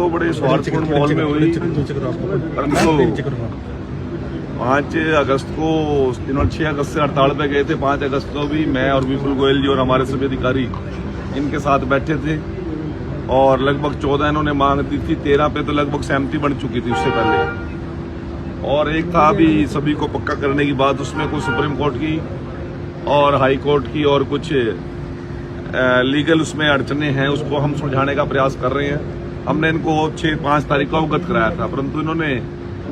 तो बड़े स्वार्थपूर्ण माहौल में हुई, परंतु 5 अगस्त को इन्होंने 6 अगस्त से हड़ताल पे गए थे। 5 अगस्त को भी मैं और विपुल गोयल जी और हमारे सभी अधिकारी इनके साथ बैठे थे और लगभग 14 इन्होंने मांग दी थी। 13 पे तो लगभग सहमति बन चुकी थी उससे पहले, और एक था अभी सभी को पक्का करने की बात, उसमें कुछ सुप्रीम कोर्ट की और हाई कोर्ट की और कुछ लीगल उसमें अड़चने हैं, उसको हम सुलझाने का प्रयास कर रहे हैं। हमने इनको 5 तारीख को अवगत कराया था, परंतु इन्होंने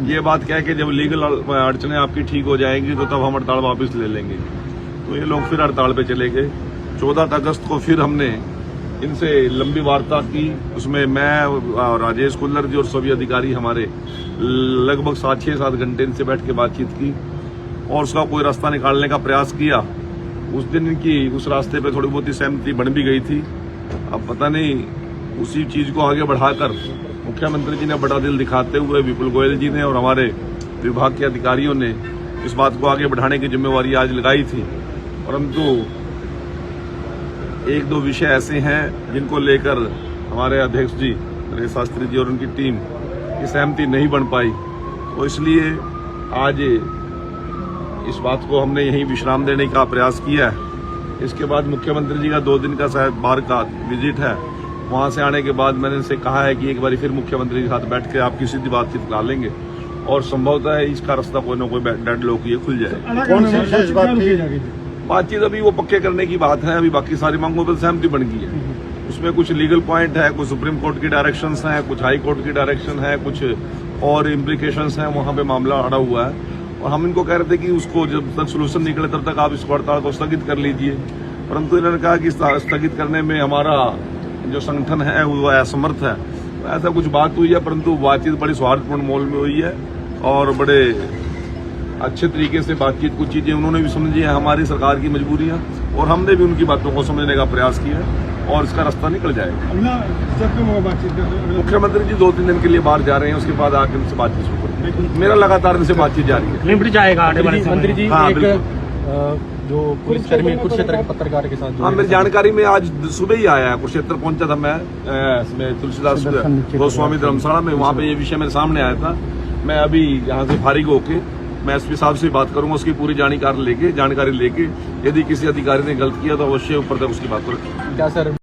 ये बात कह के जब लीगल अड़चने आपकी ठीक हो जाएंगी तो तब हम हड़ताल वापस ले लेंगे। तो ये लोग फिर हड़ताल पे चले गए। 14 अगस्त को फिर हमने इनसे लंबी वार्ता की, उसमें मैं राजेश कुल्लर जी और सभी अधिकारी हमारे लगभग 6-7 घंटे इनसे बैठ के बातचीत की और उसका कोई रास्ता निकालने का प्रयास किया। उस दिन इनकी उस रास्ते पे थोड़ी बहुत ही सहमति बन भी गई थी। अब पता नहीं उसी चीज को आगे बढ़ाकर मुख्यमंत्री जी ने बड़ा दिल दिखाते हुए विपुल गोयल जी ने और हमारे विभाग के अधिकारियों ने इस बात को आगे बढ़ाने की जिम्मेवारी आज लगाई थी, परंतु 1-2 विषय ऐसे हैं जिनको लेकर हमारे अध्यक्ष जी नरेश शास्त्री जी और उनकी टीम की सहमति नहीं बन पाई। तो इसलिए आज इस बात को हमने यहीं विश्राम देने का प्रयास किया है। इसके बाद मुख्यमंत्री जी का 2 दिन का शायद बाहर का विजिट है, वहां से आने के बाद मैंने इनसे कहा है कि एक बार फिर मुख्यमंत्री के साथ बैठ के आपकी सीधी बातचीत करा लेंगे और संभवतः है इसका रास्ता कोई ना कोई डेड लॉक ये खुल जाए। कौन सी विशेष बातचीत अभी वो पक्के करने की बात है, अभी बाकी सारी मांगों पर सहमति बन गई है। उसमें कुछ लीगल पॉइंट है, कुछ सुप्रीम कोर्ट की डायरेक्शंस हैं, कुछ हाई कोर्ट की डायरेक्शन है, कुछ और इम्प्लीकेशंस हैं, वहां पे मामला अड़ा हुआ है और हम इनको कह रहे थे कि उसको जब तक सोल्यूशन निकले तब तक आप इस हड़ताल को स्थगित कर लीजिए, परंतु इन्होंने कहा कि स्थगित करने में हमारा जो संगठन है वो असमर्थ है। तो ऐसा कुछ बात हुई है, परंतु बातचीत बड़ी सौहार्दपूर्ण माहौल में हुई है और बड़े अच्छे तरीके से बातचीत, कुछ चीजें उन्होंने भी समझी है हमारी सरकार की मजबूरियां और हमने भी उनकी बातों को समझने का प्रयास किया और इसका रास्ता निकल जाएगा। मुख्यमंत्री जी 2-3 दिन के लिए बाहर जा रहे हैं, उसके बाद आकर उनसे बातचीत शुरू करेंगे। मेरा लगातार इनसे बातचीत जारी है। मंत्री जी हाँ, जो पुलिसकर्मी कुरुक्षेत्र के पत्रकार के साथ हाँ, मेरी जानकारी में आज सुबह ही आया है, कुरुक्षेत्र पहुंचा था मैं तुलसीदास गोस्वामी धर्मशाला में, वहाँ पे ये विषय मेरे सामने आया था। मैं अभी यहाँ से फारिग होके मैं एसपी साहब से बात करूंगा, उसकी पूरी जानकारी लेके यदि किसी अधिकारी ने गलत किया तो अवश्य ऊपर तक उसकी बात करें। क्या सर